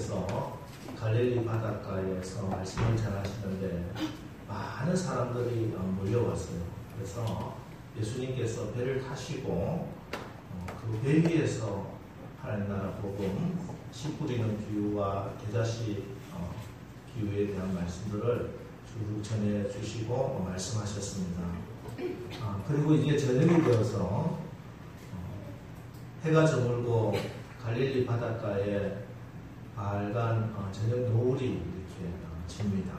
예수님께서 갈릴리 바닷가에서 말씀을 전하시는데 많은 사람들이 몰려왔어요. 그래서 예수님께서 배를 타시고 그 배 위에서 하나님 나라 복음, 씨 뿌리는 기후와 겨자씨 기후에 대한 말씀들을 쭉 전해 주시고 말씀하셨습니다. 그리고 이제 저녁이 되어서 해가 저물고 갈릴리 바닷가에 빨간 저녁 노을이 이렇게 집니다.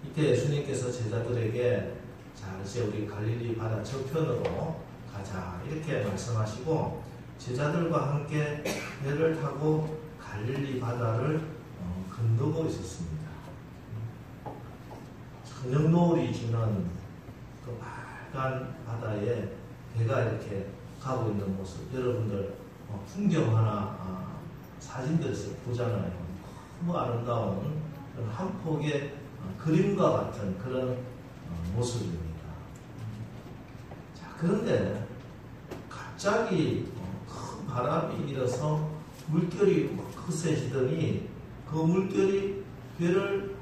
이때 예수님께서 제자들에게 자, 이제 우리 갈릴리 바다 저편으로 가자 이렇게 말씀하시고 제자들과 함께 배를 타고 갈릴리 바다를 건너고 있었습니다. 저녁 노을이 지는 그 빨간 바다에 배가 이렇게 가고 있는 모습, 여러분들 풍경 하나 사진들에서 보잖아요. 너무 아름다운 한 폭의 그림과 같은 그런 모습입니다. 자, 그런데 갑자기 큰 바람이 일어서 물결이 거세지더니 그 물결이 배를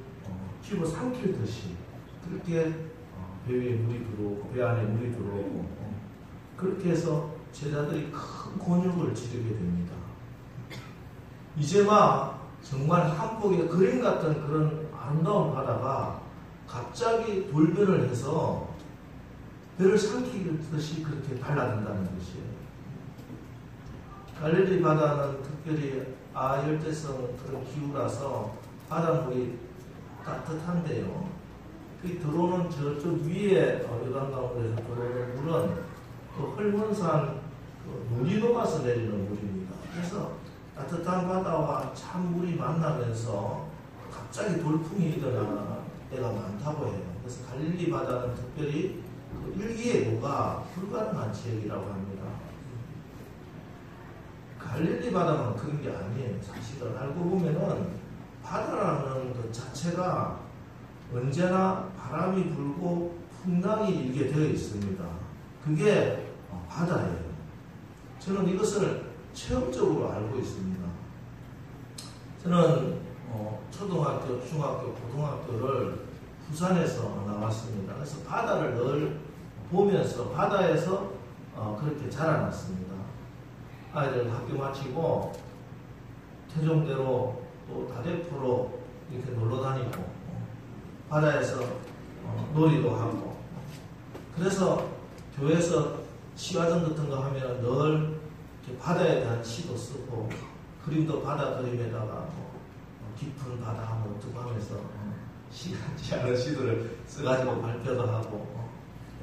집어삼킬 그렇게 배 위에 물이 들어오고 배 안에 물이 들어오고 그렇게 해서 제자들이 큰 곤욕을 치르게 됩니다. 이제 막 정말 한 폭의 그림 같은 그런 아름다운 바다가 갑자기 돌변을 해서 배를 삼키듯이 그렇게 달라든다는 것이에요. 갈릴리 바다는 특별히 아열대성 그런 기후라서 바닷물이 따뜻한데요. 그 들어오는 저쪽 위에 요단강으로에서 들어오는 물은 그 헐몬산 물이 녹아서 내리는 물입니다. 그래서 따뜻한 바다와 찬 물이 만나면서 갑자기 돌풍이 일어나는 때가 많다고 해요. 그래서 갈릴리 바다는 특별히 그 일기예보가 불가능한 지역이라고 합니다. 갈릴리 바다는 그런 게 아니에요. 사실은 알고 보면은 바다라는 것 자체가 언제나 바람이 불고 풍랑이 일게 되어 있습니다. 그게 바다예요. 저는 이것을 체험적으로 알고 있습니다. 저는 초등학교, 중학교, 고등학교를 부산에서 나왔습니다. 그래서 바다를 늘 보면서 바다에서 그렇게 자라났습니다. 아이들 학교 마치고 태종대로 또 다대포로 이렇게 놀러 다니고 바다에서 놀이도 하고 그래서 교회에서 시화전 같은 거 하면 늘 바다에 대한 시도 쓰고 그림도 바다 그림에다가 깊은 바다 하면 어떻게 하면서 시간치 않은 시도를 써가지고 발표도 하고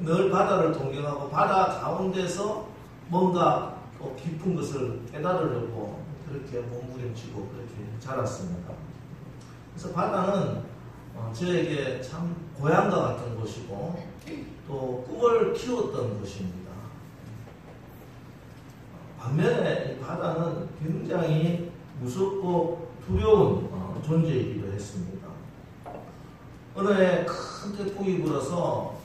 늘 바다를 동경하고 바다 가운데서 뭔가 깊은 것을 깨달으려고 그렇게 몸부림치고 그렇게 자랐습니다. 그래서 바다는 저에게 참 고향과 같은 곳이고 또 꿈을 키웠던 곳입니다. 반면에 이 바다는 굉장히 무섭고 두려운 존재이기도 했습니다. 어느 해 큰 태풍이 불어서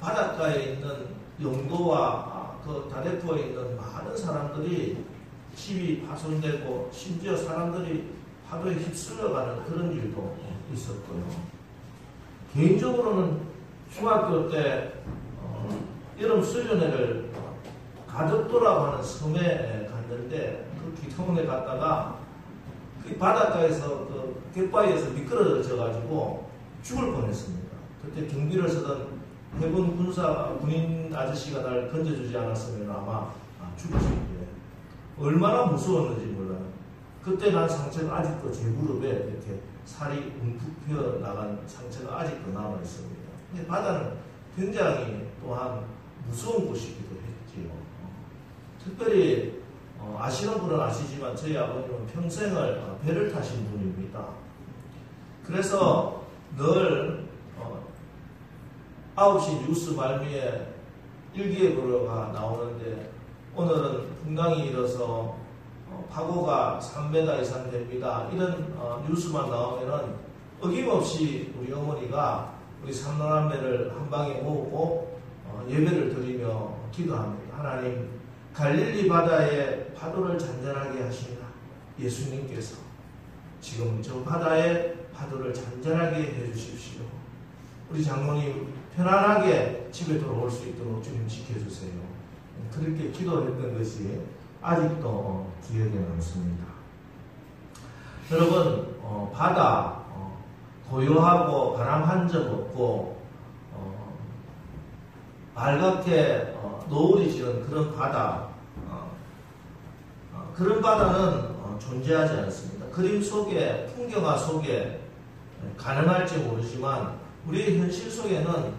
바닷가에 있는 영도와 그 다대포에 있는 많은 사람들이 집이 파손되고 심지어 사람들이 파도에 휩쓸려가는 그런 일도 있었고요. 개인적으로는 중학교 때 여름 수련회를 가덕도라고 하는 섬에 갔는데 그 기통원에 갔다가 그 바닷가에서 그 갯바위에서 미끄러져 가지고 죽을 뻔했습니다. 그때 경비를 쓰던 해군 군인 아저씨가 날 건져주지 않았으면 아마 죽었을 거예요. 얼마나 무서웠는지 몰라요. 그때 난 상처가 아직도 제 무릎에 이렇게 살이 움푹 피어 나간 상처가 아직도 남아 있습니다. 근데 바다는 굉장히 또한 무서운 곳이기도 했지요. 특별히 아시는 분은 아시지만 저희 아버님은 평생을 배를 타신 분입니다. 그래서 늘 9시 뉴스 말미에 일기예보가 나오는데 오늘은 풍랑이 일어서 파고가 3m 이상 됩니다. 이런 뉴스만 나오면은 어김없이 우리 어머니가 우리 삼남매를 한 방에 모으고 예배를 드리며 기도합니다. 하나님, 갈릴리 바다에 파도를 잔잔하게 하시나 예수님께서 지금 저 바다의 파도를 잔잔하게 해주십시오. 우리 장로님 편안하게 집에 돌아올 수 있도록 주님 지켜주세요. 그렇게 기도했던 것이 아직도 기억에 남습니다. 여러분, 바다 고요하고 바람 한 점 없고 밝게 노을이 지는 그런 바다, 그런 바다는 존재하지 않습니다. 그림 속에, 풍경화 속에 가능할지 모르지만 우리의 현실 속에는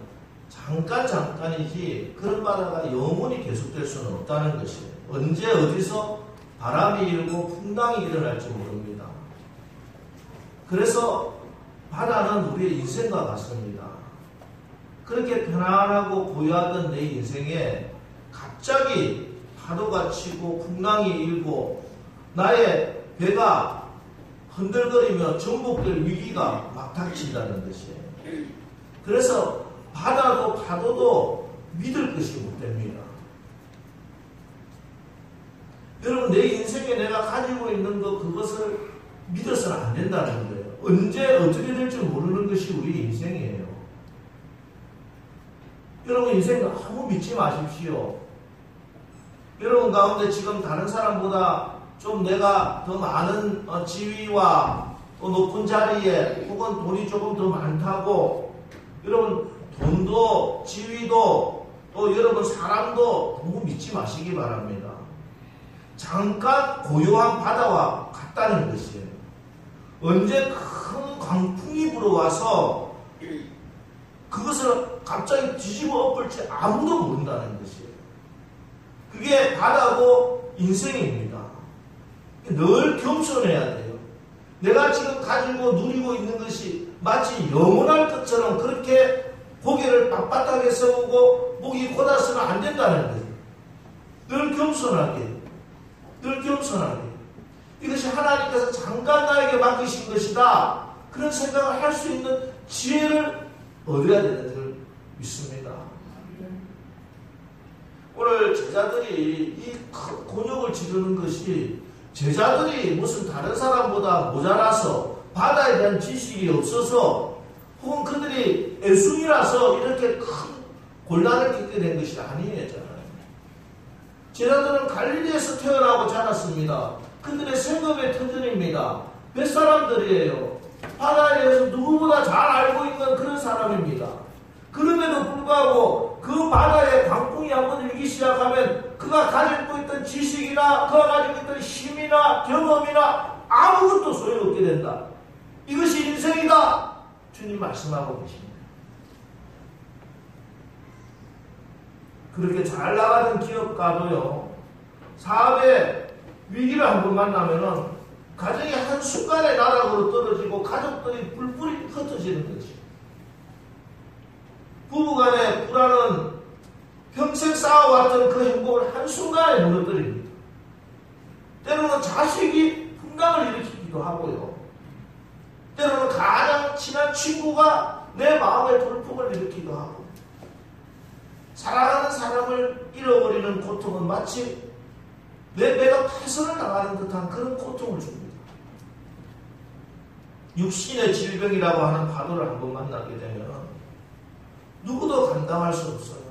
잠깐이지 그런 바다가 영원히 계속될 수는 없다는 것이에요. 언제 어디서 바람이 일고 풍랑이 일어날지 모릅니다. 그래서 바다는 우리의 인생과 같습니다. 그렇게 편안하고 고요하던 내 인생에 갑자기 파도가 치고 풍랑이 일고 나의 배가 흔들거리며 전복될 위기가 막 닥친다는 것이에요. 그래서 바다도 파도도 믿을 것이 못 됩니다. 여러분, 내 인생에 내가 가지고 있는 그것을 믿어서는 안 된다는 거예요. 언제 어떻게 될지 모르는 것이 우리 인생이에요. 여러분, 인생 너무 믿지 마십시오. 여러분 가운데 지금 다른 사람보다 좀 내가 더 많은 지위와 또 높은 자리에 혹은 돈이 조금 더 많다고 여러분 돈도 지위도 또 여러분 사람도 너무 믿지 마시기 바랍니다. 잠깐 고요한 바다와 같다는 것이에요. 언제 큰 광풍이 불어와서 그것을 갑자기 뒤집어 엎을지 아무도 모른다는 것이에요. 그게 바다고 인생입니다. 늘 겸손해야 돼요. 내가 지금 가지고 누리고 있는 것이 마치 영원할 것처럼 그렇게 고개를 빳빳하게 세우고 목이 곧아서는 안 된다는 거예요. 늘 겸손하게. 늘 겸손하게. 이것이 하나님께서 잠깐 나에게 맡기신 것이다. 그런 생각을 할 수 있는 지혜를 얻어야 되는 줄 믿습니다. 오늘 제자들이 이 큰 곤욕을 치르는 것이 제자들이 무슨 다른 사람보다 모자라서 바다에 대한 지식이 없어서 혹은 그들이 애순이라서 이렇게 큰 곤란을 겪게 된 것이 아니잖아요. 제자들은 갈릴리에서 태어나고 자랐습니다. 그들의 생업의 터전입니다. 뱃사람들이에요. 바다에 대해서 누구보다 잘 알고 있는 그런 사람입니다. 그럼에도 불구하고 그 바다에 광풍이 한번 일기 시작하면 그가 가지고 있던 지식이나 그가 가지고 있던 힘이나 경험이나 아무것도 소용없게 된다. 이것이 인생이다. 주님 말씀하고 계십니다. 그렇게 잘 나가는 기업가도요, 사업의 위기를 한번 만나면은 가정이 한순간에 나락으로 떨어지고 가족들이 뿔뿔이 흩어지는 것이에요. 부부간의 불화는 평생 쌓아왔던 그 행복을 한순간에 무너뜨립니다. 때로는 자식이 분당을 일으키기도 하고요. 때로는 가장 친한 친구가 내 마음의 돌풍을 일으키기도 하고, 사랑하는 사람을 잃어버리는 고통은 마치 내 배가 파손을 당하는 듯한 그런 고통을 줍니다. 육신의 질병이라고 하는 파도를 한번 만나게 되면 누구도 감당할 수 없어요.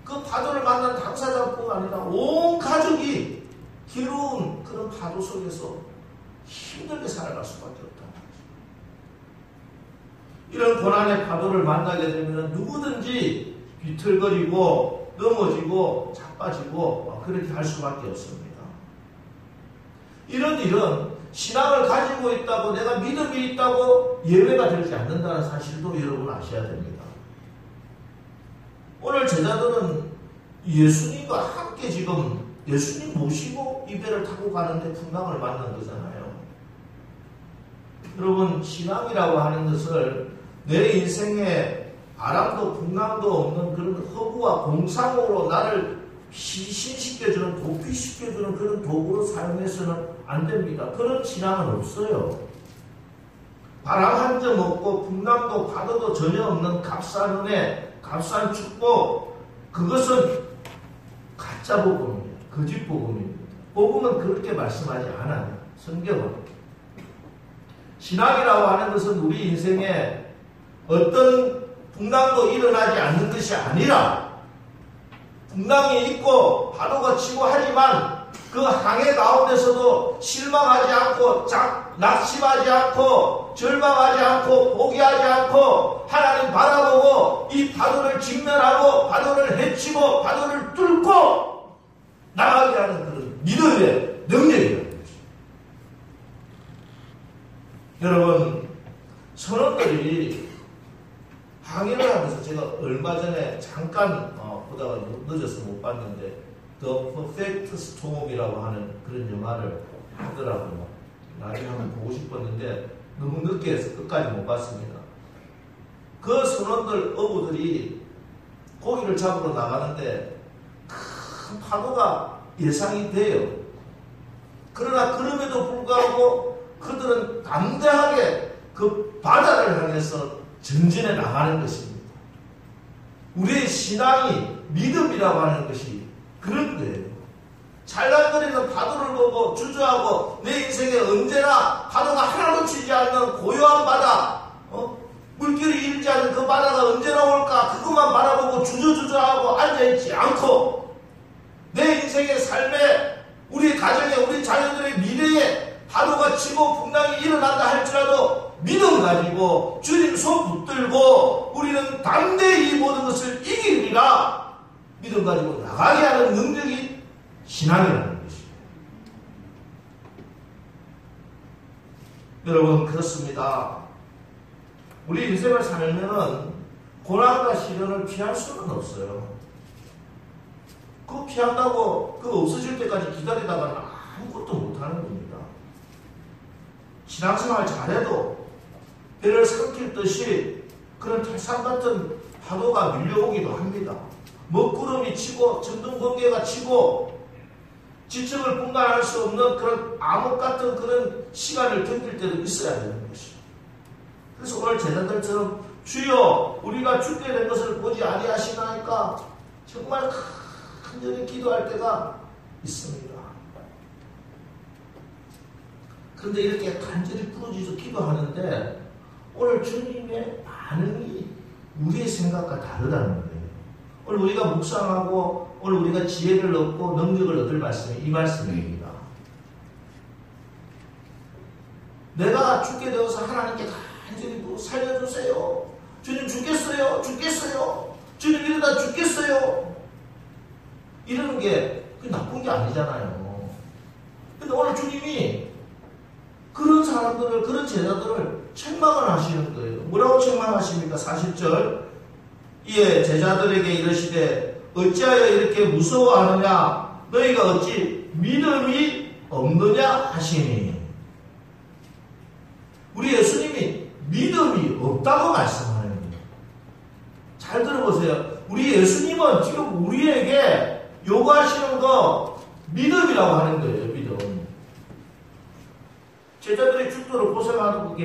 그 파도를 만난 당사자뿐 아니라 온 가족이 기로운 그런 파도 속에서 힘들게 살아갈 수밖에 없다는 거죠. 이런 고난의 파도를 만나게 되면 누구든지 비틀거리고 넘어지고 자빠지고 그렇게 할 수밖에 없습니다. 이런 일은 신앙을 가지고 있다고 내가 믿음이 있다고 예외가 되지 않는다는 사실도 여러분 아셔야 됩니다. 오늘 제자들은 예수님과 함께 지금 예수님 모시고 이 배를 타고 가는데 풍랑을 만난 거잖아요. 여러분, 신앙이라고 하는 것을 내 인생에 바람도 풍랑도 없는 그런 허구와 공상으로 나를 신시켜주는, 도피시켜주는 그런 도구로 사용해서는 안 됩니다. 그런 신앙은 없어요. 바람 한 점 없고 풍랑도 파도도 전혀 없는 값싼 은혜, 값싼 축복, 그것은 가짜 복음입니다. 거짓 복음입니다. 복음은 그렇게 말씀하지 않아요. 성경은. 신앙이라고 하는 것은 우리 인생에 어떤 풍랑도 일어나지 않는 것이 아니라 풍랑이 있고 파도가 치고 하지만 그 항해 가운데서도 실망하지 않고 낙심하지 않고 절망하지 않고 포기하지 않고 하나님 바라보고 이 파도를 직면하고 파도를 헤치고 파도를 뚫고 나가게 하는 그런 믿음의 능력이라는 것입니다. 여러분, 선원들이 항해를 하면서 제가 얼마 전에 잠깐 보다가 늦어서 못 봤는데 The Perfect Storm이라고 하는 그런 영화를 하더라고요. 나중에 한번 보고 싶었는데 너무 늦게 해서 끝까지 못 봤습니다. 그 선원들 어부들이 고기를 잡으러 나가는데 큰 파도가 예상이 돼요. 그러나 그럼에도 불구하고 그들은 담대하게 그 바다를 향해서 전진해 나가는 것입니다. 우리의 신앙이 믿음이라고 하는 것이 그런 거예요. 잘난거리는 파도를 보고 주저하고 내 인생에 언제나 파도가 하나도 치지 않는 고요한 바다, 물결이 일지 않는 그 바다가 언제나 올까 그것만 바라보고 주저주저하고 앉아있지 않고 내 인생의 삶에 우리 가정에 우리 자녀들의 미래에 파도가 치고 풍랑이 일어난다 할지라도 믿음 가지고 주님 손 붙들고 우리는 담대히 이 모든 것을 이기리라 믿음 가지고 나가게 하는 능력이 신앙이라는 것입니다. 여러분, 그렇습니다. 우리 인생을 살면은 고난과 시련을 피할 수는 없어요. 그거 피한다고 그거 없어질 때까지 기다리다가는 아무것도 못하는 겁니다. 신앙생활 잘해도 배를 삼킬 듯이 그런 태산 같은 파도가 밀려오기도 합니다. 먹구름이 치고 전등번개가 치고 지층을 분간할 수 없는 그런 암흑 같은 그런 시간을 견딜 때도 있어야 되는 것이죠. 그래서 오늘 제자들처럼 주여 우리가 죽게 된 것을 보지 아니하시나이까 정말 간절히 기도할 때가 있습니다. 그런데 이렇게 간절히 부르짖어 기도하는데 오늘 주님의 반응이 우리의 생각과 다르다는 거예요. 오늘 우리가 묵상하고 오늘 우리가 지혜를 얻고 능력을 얻을 말씀이 이 말씀입니다. 내가 죽게 되어서 하나님께 간절히 살려주세요. 주님 죽겠어요. 죽겠어요. 주님 이러다 죽겠어요. 이러는 게 나쁜 게 아니잖아요. 근데 오늘 주님이 그런 사람들을, 그런 제자들을 책망을 하시는 거예요. 뭐라고 책망하십니까? 40절. 이에 제자들에게 이르시되 어찌하여 이렇게 무서워하느냐? 너희가 어찌 믿음이 없느냐 하시니. 우리 예수님이 믿음이 없다고 말씀하는 거예요. 잘 들어보세요. 우리 예수님은 지금 우리에게 요구하시는 거 믿음이라고 하는 거예요. 믿음. 제자들이 죽도록 고생하고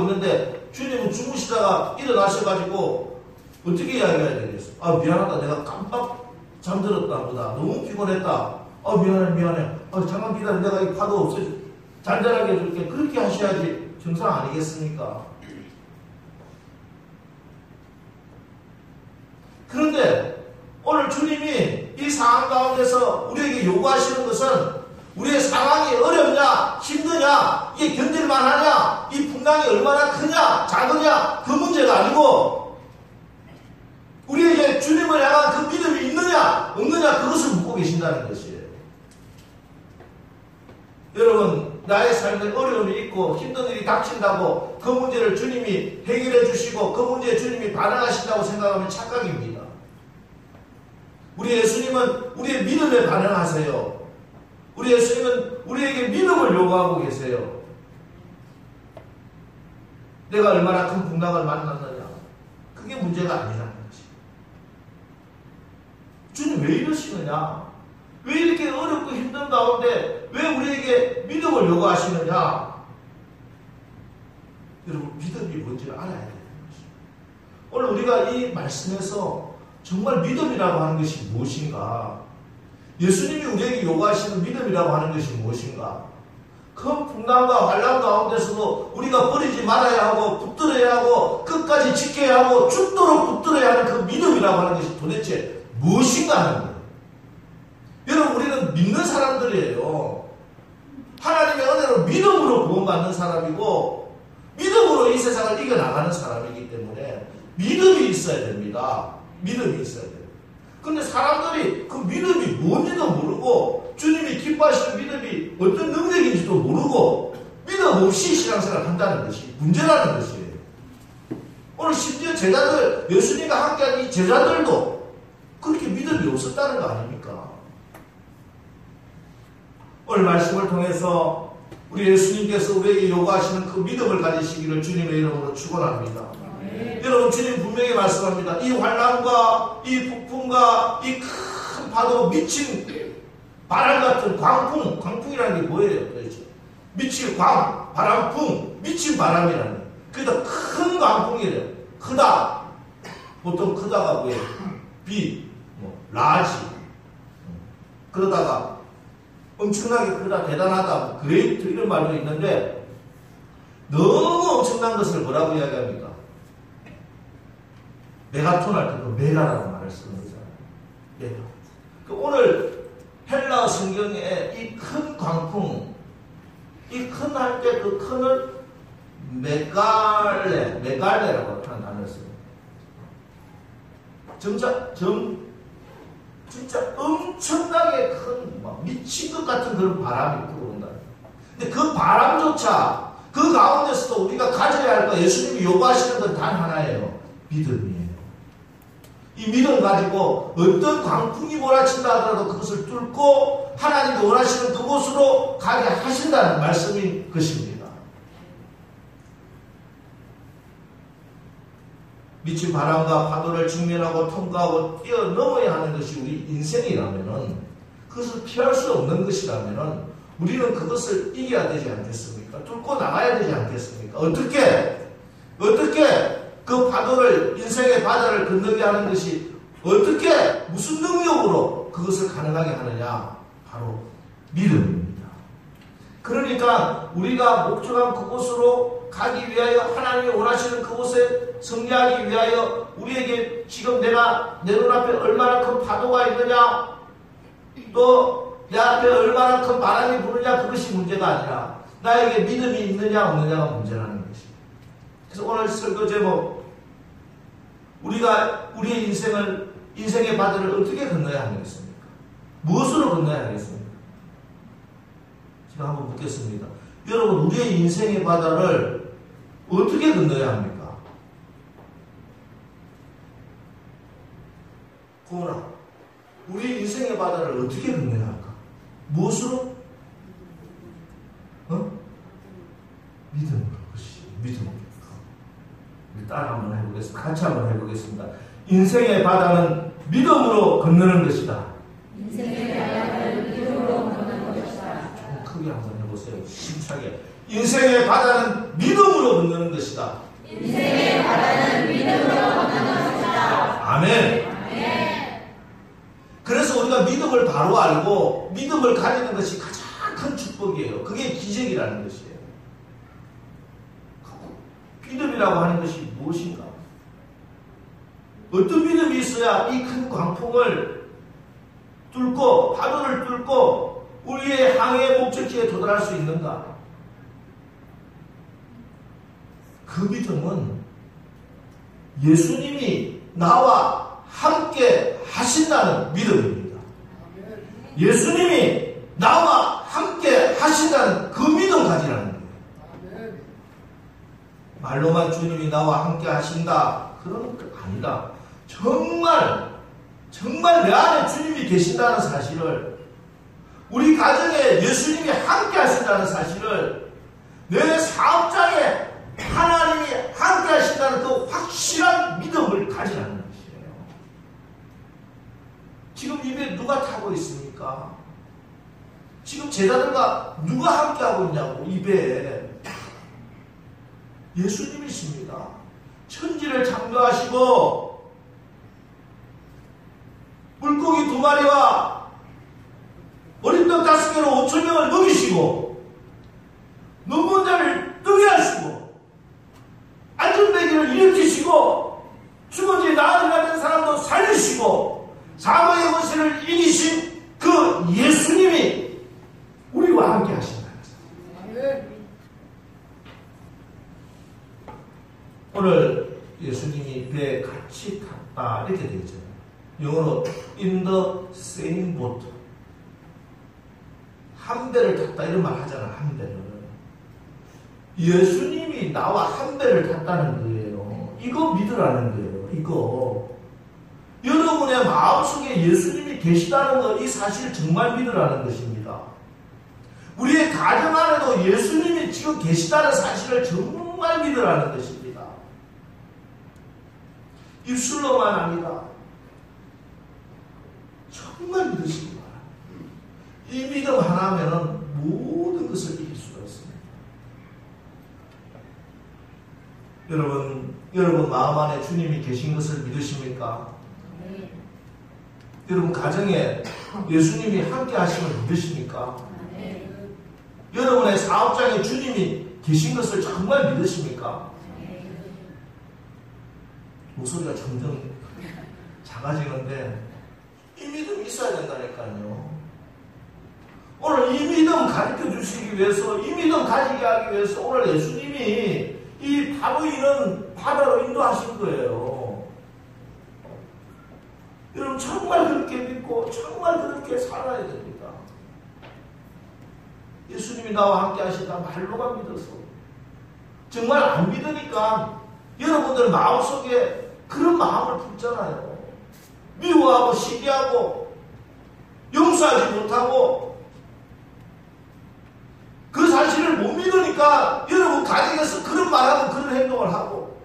있는데 주님은 주무시다가 일어나셔가지고 어떻게 이야기해야 되겠어? 아, 미안하다. 내가 깜빡 잠들었다 보다. 너무 피곤했다. 미안해. 잠깐 기다려. 내가 이 파도 없애줘. 잔잔하게 해줄게. 그렇게 하셔야지 정상 아니겠습니까? 그런데 오늘 주님이 이 상황 가운데서 우리에게 요구하시는 것은 우리의 상황이 어렵냐, 힘드냐, 이게 견딜만하냐, 이 풍랑이 얼마나 크냐, 작으냐, 그 문제가 아니고 우리에게 주님을 향한 그 믿음이 있느냐, 없느냐, 그것을 묻고 계신다는 것이에요. 여러분, 나의 삶에 어려움이 있고 힘든 일이 닥친다고 그 문제를 주님이 해결해 주시고 그 문제에 주님이 반응하신다고 생각하면 착각입니다. 우리 예수님은 우리의 믿음에 반응하세요. 우리 예수님은 우리에게 믿음을 요구하고 계세요. 내가 얼마나 큰 풍랑을 만났느냐, 그게 문제가 아니라는 거지. 주님 왜 이러시느냐? 왜 이렇게 어렵고 힘든 가운데 왜 우리에게 믿음을 요구하시느냐? 여러분, 믿음이 뭔지를 알아야 되는 것입니다. 오늘 우리가 이 말씀에서 정말 믿음이라고 하는 것이 무엇인가? 예수님이 우리에게 요구하시는 믿음이라고 하는 것이 무엇인가? 큰 풍랑과 환란 가운데서도 우리가 버리지 말아야 하고 붙들어야 하고 끝까지 지켜야 하고 죽도록 붙들어야 하는 그 믿음이라고 하는 것이 도대체 무엇인가 하는 거예요. 여러분, 우리는 믿는 사람들이에요. 하나님의 은혜로 믿음으로 구원받는 사람이고 믿음으로 이 세상을 이겨나가는 사람이기 때문에 믿음이 있어야 됩니다. 믿음이 있어야 돼요. 근데 사람들이 그 믿음이 뭔지도 모르고 주님이 기뻐하시는 믿음이 어떤 능력인지도 모르고 믿음 없이 신앙생활을 한다는 것이 문제라는 것이에요. 오늘 심지어 제자들, 예수님과 함께한 이 제자들도 그렇게 믿음이 없었다는 거 아닙니까? 오늘 말씀을 통해서 우리 예수님께서 우리에게 요구하시는 그 믿음을 가지시기를 주님의 이름으로 축원합니다. 여러분, 주님 분명히 말씀합니다. 이 환란과 이 폭풍과 이 큰 파도, 미친 바람 같은 광풍, 광풍이라는 게 뭐예요? 도대체? 미칠 바람풍, 미친 바람이라는 거예요. 그러니까 큰 광풍이래요. 크다. 보통 크다가 뭐예요? 빅, 라지. 그러다가 엄청나게 크다, 대단하다, 그레이트 이런 말도 있는데 너무 엄청난 것을 뭐라고 이야기합니까? 메가톤 할 때 그 메가라는 말을 쓰는 거잖아요. 메가. 오늘 헬라 성경에 이 큰 광풍, 이 큰 할 때 그 큰을 메갈레라고 하는 단어를 써요. 진짜 엄청나게 큰, 미친 것 같은 그런 바람이 불어온다. 근데 그 바람조차 그 가운데서도 우리가 가져야 할 거, 예수님이 요구하시는 건 단 하나예요. 믿음이에요. 이 믿음 가지고 어떤 광풍이 몰아친다 하더라도 그것을 뚫고 하나님이 원하시는 그곳으로 가게 하신다는 말씀인 것입니다. 미친 바람과 파도를 직면하고 통과하고 뛰어넘어야 하는 것이 우리 인생이라면은, 그것을 피할 수 없는 것이라면은 우리는 그것을 이겨야 되지 않겠습니까? 뚫고 나가야 되지 않겠습니까? 어떻게 그 파도를, 인생의 바다를 건너게 하는 것이 어떻게, 무슨 능력으로 그것을 가능하게 하느냐? 바로 믿음입니다. 그러니까 우리가 목적한 그곳으로 가기 위하여, 하나님이 원하시는 그곳에 승리하기 위하여 우리에게 지금 내가 내 눈앞에 얼마나 큰 파도가 있느냐, 또 내 앞에 얼마나 큰 바람이 부느냐, 그것이 문제가 아니라 나에게 믿음이 있느냐 없느냐가 문제라는 것입니다. 그래서 오늘 설교 제목, 우리가 우리의 인생의 바다를 어떻게 건너야 하겠습니까? 무엇으로 건너야 하겠습니까? 제가 한번 묻겠습니다. 여러분, 우리의 인생의 바다를 어떻게 건너야 합니까? 고은아, 우리 인생의 바다를 어떻게 건너야 할까? 무엇으로? 믿음으로. 믿음으로. 우리 따라 한번 해보겠습니다. 같이 한번 해보겠습니다. 인생의 바다는 믿음으로 건너는 것이다. 인생의 바다는 믿음으로 건너는 것이다. 좀 크게 한번 해보세요. 힘차게. 인생의 바다는 믿음으로 건너는 것이다. 인생의 바다는 믿음으로 건너는 것이다. 아멘. 그래서 우리가 믿음을 바로 알고 믿음을 가지는 것이 가장 큰 축복이에요. 그게 기적이라는 것이에요. 믿음이라고 하는 것이 무엇인가? 어떤 믿음이 있어야 이 큰 광풍을 뚫고, 파도를 뚫고 우리의 항해의 목적지에 도달할 수 있는가? 그 믿음은 예수님이 나와 함께 하신다는 믿음입니다. 예수님이 나와 함께 하신다는 그 믿음 가지라는 거예요. 말로만 주님이 나와 함께 하신다, 그런 거 아니다. 정말 내 안에 주님이 계신다는 사실을, 우리 가정에 예수님이 함께 하신다는 사실을, 내 사업장에 하나님이 함께 하신다는 그 확실한 믿음을 가지라는 것이에요. 지금 입에 누가 타고 있습니까? 지금 제자들과 누가 함께 하고 있냐고. 입에 예수님이십니다. 천지를 창조하시고 물고기 2마리와 어린 떡 5개로 5,000명을 먹이시고 눈먼 자를 뜨게 하시고 안전뱅이를 일으키시고 죽은 지 나흘이나 된 사람도 살리시고 사망의 권세를 이기신 그 예수님이 우리와 함께 하신다는 것입니다. 오늘 예수님이 배에 같이 탔다 이렇게 되어 있잖아요. 영어로 in the same boat. 한 배를 탔다 이런 말 하잖아. 한 배를. 예수님이 나와 한 배를 탔다는 거예요. 이거 믿으라는 거예요. 이거. 여러분의 마음속에 예수님이 계시다는 거, 이 사실 정말 믿으라는 것입니다. 우리의 가정 안에도 예수님이 지금 계시다는 사실을 정말 믿으라는 것입니다. 입술로만 아니라 정말 믿으시기 바랍니다. 이 믿음 하나면 모든 것을 이길 수가 있습니다. 여러분 마음 안에 주님이 계신 것을 믿으십니까? 네. 여러분 가정에 예수님이 함께 하심을 믿으십니까? 네. 여러분의 사업장에 주님이 계신 것을 정말 믿으십니까? 네. 목소리가 점점 작아지는데 이 믿음이 있어야 된다니까요. 오늘 이 믿음 가르쳐 주시기 위해서, 이 믿음 가지게 하기 위해서 오늘 예수님이 이 바로 이런 바다로 인도하신 거예요. 여러분 정말 그렇게 믿고 정말 그렇게 살아야 됩니다. 예수님이 나와 함께 하신다 말로만 믿어서 정말 안 믿으니까 여러분들 마음속에 그런 마음을 품잖아요. 미워하고 시기하고 용서하지 못하고 그 사실을 못 믿으니까 여러분 가정에서 그런 말하고 그런 행동을 하고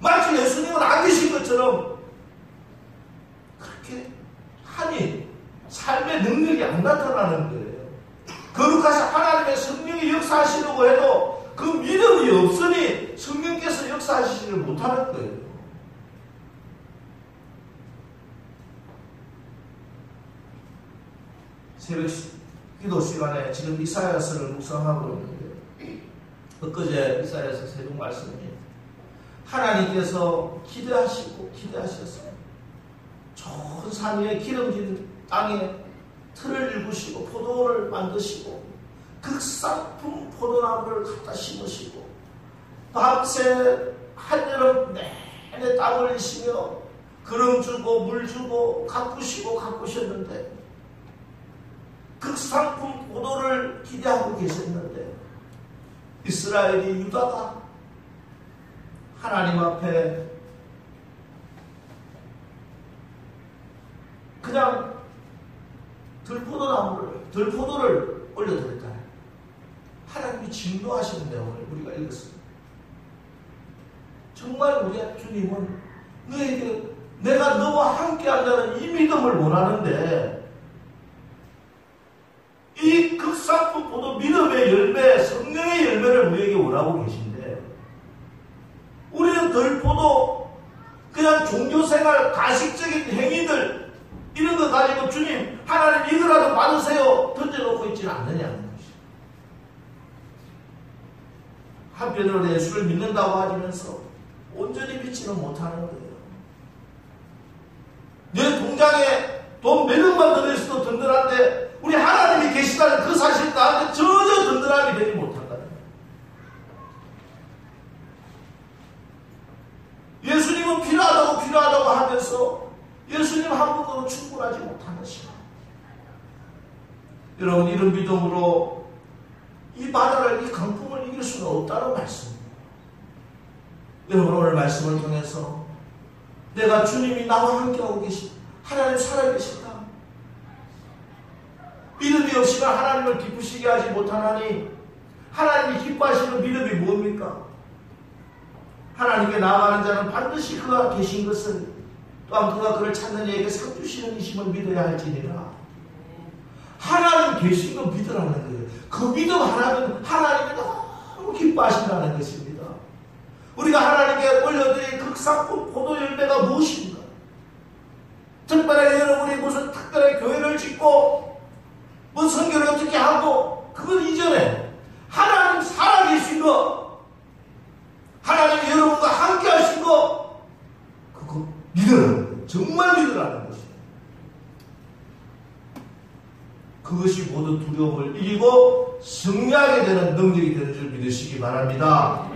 마치 예수님은 안 계신 것처럼 그렇게 하니 삶의 능력이 안 나타나는 거예요. 거룩하신 하나님의 성령이 역사하시려고 해도 그 믿음이 없으니 성령께서 역사하시지를 못하는 거예요. 새벽 기도 시간에 지금 이사야서를 묵상하고 있는데 엊그제 이사야서 새벽 말씀이 하나님께서 기대하셨어요. 좋은 산 위에 기름진 땅에 틀을 일구시고 포도를 만드시고 극상품 포도나무를 갖다 심으시고 밤새 한여름 내내 땀을 흘리시며 그름 주고 물 주고 가꾸셨는데 극상품 포도를 기대하고 계셨는데 이스라엘이 유다가 하나님 앞에 그냥 들포도를 올려드렸잖아요. 하나님이 진노하시는데 오늘 우리가 읽었습니다. 정말 우리 주님은 너에게 내가 너와 함께 한다는 이 믿음을 원하는데 이 극상품 포도 믿음의 열매, 성령의 열매를 우리에게 원하고 계신데 우리는 들포도 그냥 종교생활, 가식적인 행위들 이런 거 가지고 주님 하나님 이거라도 받으세요 던져놓고 있지는 않느냐는 것이죠. 한편으로 예수를 믿는다고 하면서 온전히 믿지는 못하는 거예요. 내 통장에 돈 몇 억만 들어있어도 든든한데 우리 하나님이 계시다는 그 사실 가운데 전혀 든든함이 되지 못한다는 거예요. 예수님은 필요하다고 하면서 예수님 한 분으로 충분하지 못한 것이다. 여러분 이런 믿음으로 이 바다를, 이 강풍을 이길 수는 없다는 말씀입니다. 여러분 오늘 말씀을 통해서 내가 주님이 나와 함께하고 계신 하나님 살아계신다. 믿음이 없이는 하나님을 기쁘시게 하지 못하나니 하나님이 기뻐하시는 믿음이 뭡니까? 하나님께 나아가는 자는 반드시 그가 계신 것을 또한 그가 그를 찾는 이에게 상 주시는 이심을 믿어야 할지니라. 하나님 계신 거 믿으라는 거예요. 그 믿음 하나는 하나님이 너무 기뻐하신다는 것입니다. 우리가 하나님께 올려드린 극상품 포도 열매가 무엇입니까? 특별하게 여러분이 무슨 특별한 교회를 짓고 뭐 선교를 어떻게 하고 그건 이전에 하나님 믿으라는, 정말 믿으라는 것이에요. 그것이 모든 두려움을 이기고 승리하게 되는 능력이 되는 줄 믿으시기 바랍니다.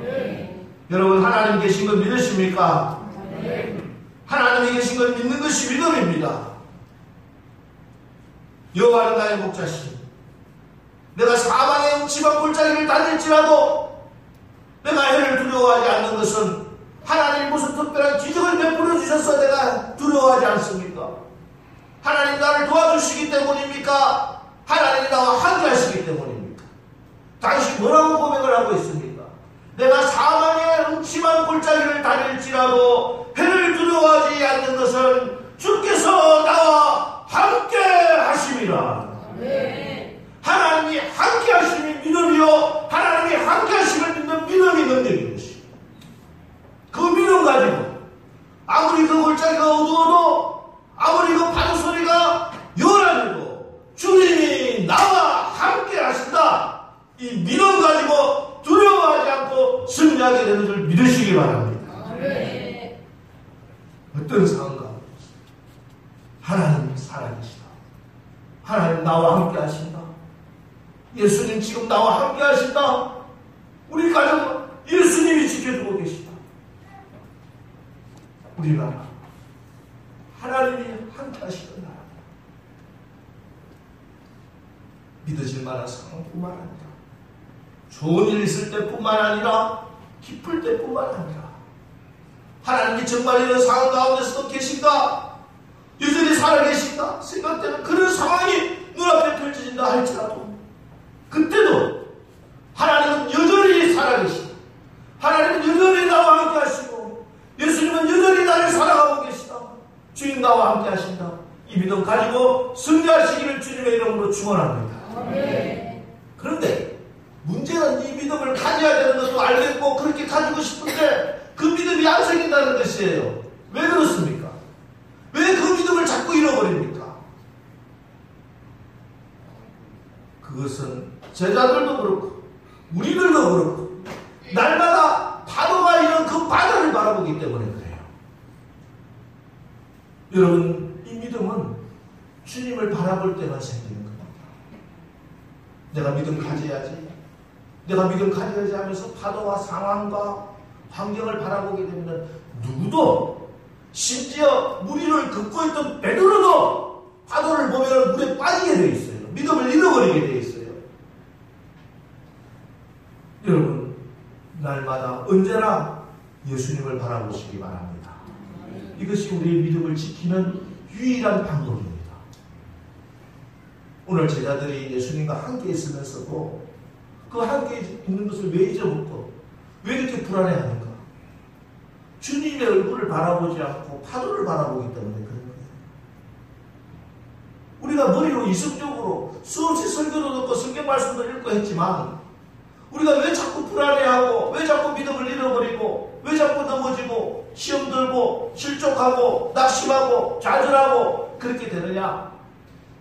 여러분, 하나님 계신 걸 믿으십니까? 하나님이 계신 걸 믿는 것이 믿음입니다. 여호와는 나의 목자시니 내가 사망의 음침한 골짜기를 다닐지라도 내가 해를 두려워하지 않는 것은 하나님 무슨 특별한 기적을 베풀어 주셔서 내가 두려워하지 않습니까? 하나님 나를 도와주시기 때문입니까? 하나님이 나와 함께 하시기 때문입니까? 당신 뭐라고 고백을 하고 있습니까? 내가 사망의 음침한 골짜기를 다닐지라도 해를 두려워하지 않는 것은 주께서 나와 함께 하심이라. 하나님이 함께 하심이 믿음이요, 하나님이 함께 하심을 믿는 믿음이 능력인 것이요. 그 믿음 가지고 아무리 그 골짜기가 어두워도, 아무리 그 파도 소리가 요란해도 주님이 나와 함께 하신다, 이 믿음 가지고 두려워하지 않고 승리하게 되는 줄 믿으시기 바랍니다. 어떤 상황 가운데 하나님 살아계시다, 하나님 나와 함께 하신다, 예수님 지금 나와 함께 하신다, 우리 가정 예수님이 지켜주고 계시다, 우리나라 하나님이 함께 하시는 나라, 믿어질 만한 상황뿐만 아니라 좋은 일 있을 때뿐만 아니라 기쁠 때뿐만 아니라 하나님이 정말 이런 상황 가운데서도 계신가, 여전히 살아계신가 생각되는 그런 상황이 눈앞에 펼쳐진다 할지라도 그때도 하나님은 여전히 살아계시다, 하나님은 여전히 나와 함께 하시고 예수님은 여전히 나를 사랑하고 계시다, 주님 나와 함께 하신다, 이 믿음 가지고 승리하시기를 주님의 이름으로 축원합니다. 그런데 문제는 이 믿음을 가져야 되는 것도 알겠고 그렇게 가지고 싶은데 그 믿음이 안 생긴다는 것이에요. 왜 그렇습니까? 왜 그 믿음을 자꾸 잃어버립니까? 그것은 제자들도 그렇고 우리들도 그렇고 날마다 파도가 이런 그 바다를 바라보기 때문에 그래요. 여러분, 이 믿음은 주님을 바라볼 때만 생기는 겁니다. 내가 믿음 가져야지, 내가 믿음 가져야지 하면서 파도와 상황과 환경을 바라보게 되면 누구도, 심지어 무리를 긋고 있던 베드로도 파도를 보면 물에 빠지게 되어 있어요. 믿음을 잃어버리게 되어 있어요. 여러분, 날마다 언제나 예수님을 바라보시기 바랍니다. 이것이 우리의 믿음을 지키는 유일한 방법입니다. 오늘 제자들이 예수님과 함께 있으면서도 그 함께 있는 것을 왜 잊어먹고 왜 이렇게 불안해하는가? 주님의 얼굴을 바라보지 않고 파도를 바라보기 때문에 그런 거예요. 우리가 머리로 이성적으로 수없이 설교도 듣고 성경 말씀도 읽고 했지만 우리가 왜 자꾸 불안해하고 왜 자꾸 믿음을 잃어버리고 왜 자꾸 넘어지고 시험 들고 실족하고 낙심하고 좌절하고 그렇게 되느냐?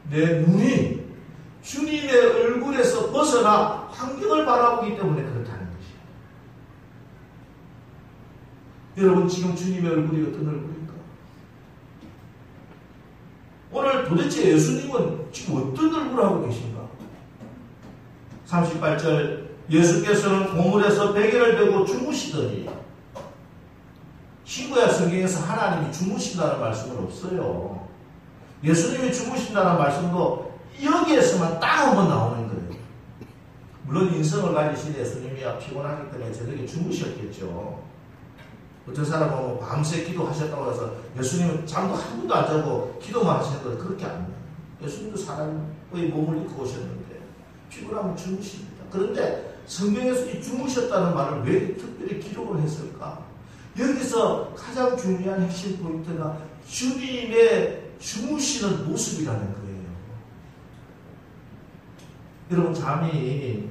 내 눈이 주님의 얼굴에서 벗어나 환경을 바라보기 때문에 그렇다는 것이에요. 여러분, 지금 주님의 얼굴이 어떤 얼굴인가? 오늘 도대체 예수님은 지금 어떤 얼굴을 하고 계신가? 38절, 예수께서는 고물에서 베개를 베고 주무시더니, 신구약 성경에서 하나님이 주무신다는 말씀은 없어요. 예수님이 주무신다는 말씀도 여기에서만 딱 한번 나오는 거예요. 물론 인성을 가지신 예수님이야 피곤하기 때문에 저녁에 주무셨겠죠. 어떤 사람은 밤새 기도하셨다고 해서 예수님은 잠도 한 번도 안 자고 기도만 하셨는데 그렇게 안 해요. 예수님도 사람의 몸을 입고 오셨는데 피곤하면 주무십니다. 그런데 성경에서 이 주무셨다는 말을 왜 특별히 기록을 했을까? 여기서 가장 중요한 핵심 포인트가 주님의 주무시는 모습이라는 거예요. 여러분, 잠이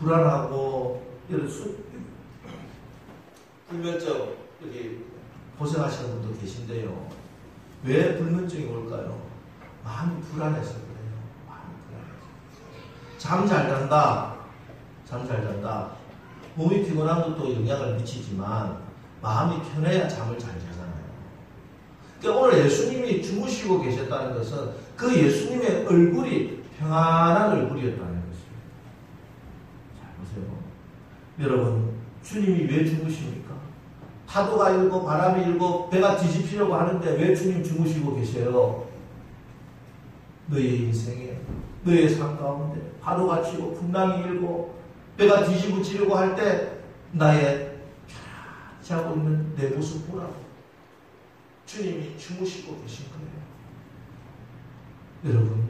불안하고 불면증 여기 고생하시는 분도 계신데요. 왜 불면증이 올까요? 마음이 불안해서 그래요. 마음이 불안해서. 잠 잘 잔다. 잠 잘 잔다. 몸이 피곤한 것도 영향을 미치지만 마음이 편해야 잠을 잘 자잖아요. 그러니까 오늘 예수님이 주무시고 계셨다는 것은 그 예수님의 얼굴이 평안한 얼굴이었다는 것입니다. 자, 보세요. 여러분, 주님이 왜 주무십니까? 파도가 일고 바람이 일고 배가 뒤집히려고 하는데 왜 주님 주무시고 계세요? 너의 인생에, 너의 삶 가운데 파도가 치고 풍랑이 일고 배가 뒤집어지려고 할 때 나의 편하지 하고 있는 내 모습 보라고 주님이 주무시고 계신 거예요. 여러분,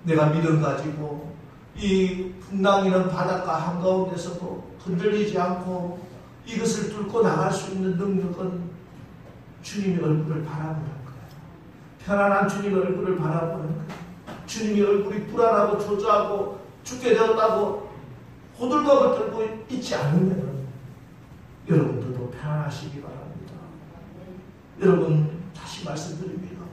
내가 믿음 가지고 이 풍랑이는 바닷가 한가운데서도 흔들리지 않고 이것을 뚫고 나갈 수 있는 능력은 주님의 얼굴을 바라보는 거예요. 편안한 주님의 얼굴을 바라보는 거예요. 주님의 얼굴이 불안하고 초조하고 죽게 되었다고 호들갑을 떨고 있지 않으면 여러분들도 편안하시기 바랍니다. 여러분, 다시 말씀드립니다.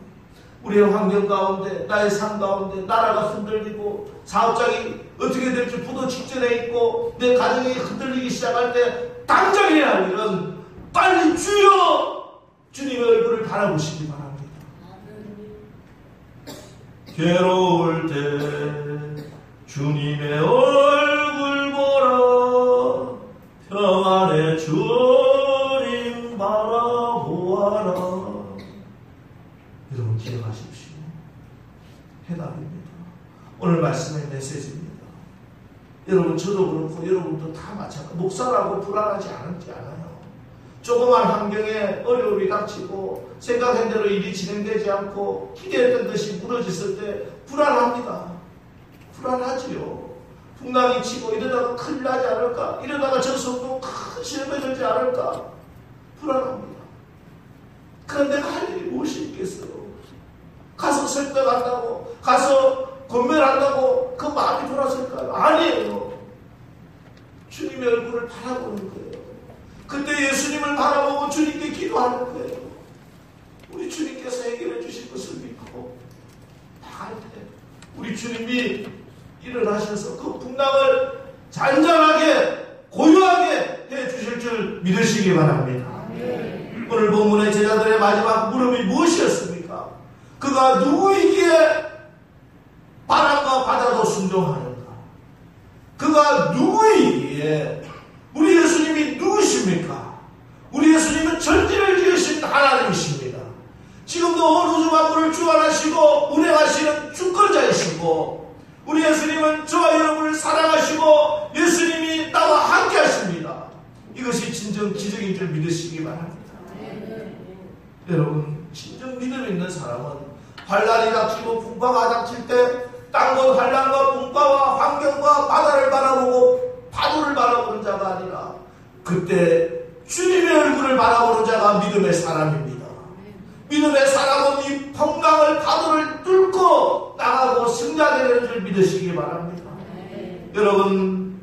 우리의 환경 가운데, 나의 삶 가운데 나라가 흔들리고 사업장이 어떻게 될지 부도 직전에 있고 내 가정이 흔들리기 시작할 때 당장의 할 일은 빨리 주여 주님의 얼굴을 바라보시기 바랍니다. 괴로울 때 주님의 얼굴 보라, 평안의 주님 바라보아라. 여러분 기억하십시오. 해답입니다. 오늘 말씀의 메시지입니다. 여러분, 저도 그렇고 여러분도 다 마찬가지. 목사라고 불안하지 않아요. 조그만 환경에 어려움이 닥치고 생각한 대로 일이 진행되지 않고 기대했던 것이 무너졌을 때 불안합니다. 불안하지요. 풍랑이 치고 이러다가 큰일 나지 않을까? 이러다가 저 성도 큰 시험에 들지 않을까? 불안합니다. 그런데 할 일이 무엇이 있겠어요? 가서 설득한다고, 가서 권면한다고 그 마음이 돌아설까요? 아니에요. 주님의 얼굴을 바라보는 거예요. 그때 예수님을 바라보고 주님께 기도하는 거예요. 우리 주님께서 해결해 주실 것을 믿고 나갈 때 우리 주님이 일어나셔서 그 풍랑을 잔잔하게 고요하게 해 주실 줄 믿으시기 바랍니다. 오늘 본문의 제자들의 마지막 물음이 무엇이었습니까? 그가 누구이기에 바람과 바다도 순종하는가? 그가 누구이기에? 우리 예수님이 누구십니까? 우리 예수님은 천지를 지으신 하나님이십니다. 지금도 온 우주 만물을 주관하시고 운행하시는 주권자이시고 우리 예수님은 저와 여러분을 사랑하시고 예수님이 나와 함께 하십니다. 이것이 진정 기적인 줄 믿으시기 바랍니다. 여러분, 진정 믿음 있는 사람은 환란이 닥치고 풍파가 닥칠 때 땅과 환란과 풍파와 환경과 바다를 바라보고 파도를 바라보는 자가 아니라 그때 주님의 얼굴을 바라보는 자가 믿음의 사람입니다. 믿음의 사람은 이 풍랑을 파도를 뚫고 나가고 승자되는 줄 믿으시기 바랍니다. 여러분,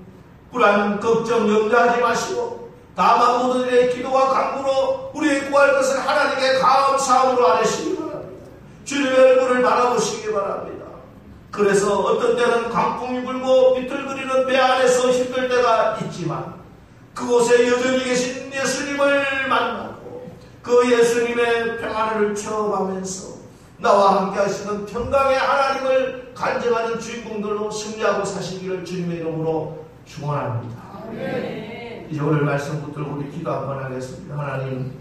불안, 걱정, 염려하지 마시고 다만 모두들의 기도와 간구로 우리의 구할 것을 하나님께 감사함으로 아뢰시기 바랍니다. 주님의 얼굴을 바라보시기 바랍니다. 그래서 어떤 때는 강풍이 불고 비틀거리는 배 안에서 힘들 때가 있지만 그곳에 여전히 계신 예수님을 만나고 그 예수님의 평안을 체험하면서 나와 함께 하시는 평강의 하나님을 간증하는 주인공들로 승리하고 사시기를 주님의 이름으로 축원합니다. 이제 오늘 말씀 붙들고 우리 기도 한번 하겠습니다. 하나님,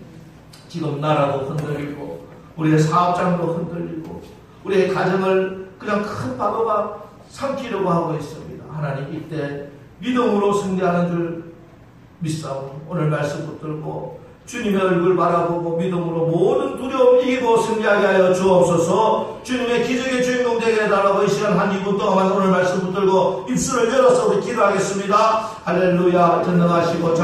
지금 나라도 흔들리고 우리의 사업장도 흔들리고 우리의 가정을 그냥 큰 파도가 삼키려고 하고 있습니다. 하나님, 이때 믿음으로 승리하는 줄 믿사오니 오늘 말씀 붙들고 주님의 얼굴 바라보고 믿음으로 모든 두려움 이기고 승리하게 하여 주옵소서. 주님의 기적의 주인공 되게 해달라고 이 시간 한 2분 동안 오늘 말씀 붙들고 입술을 열어서 우리 기도하겠습니다. 할렐루야. 전능하시고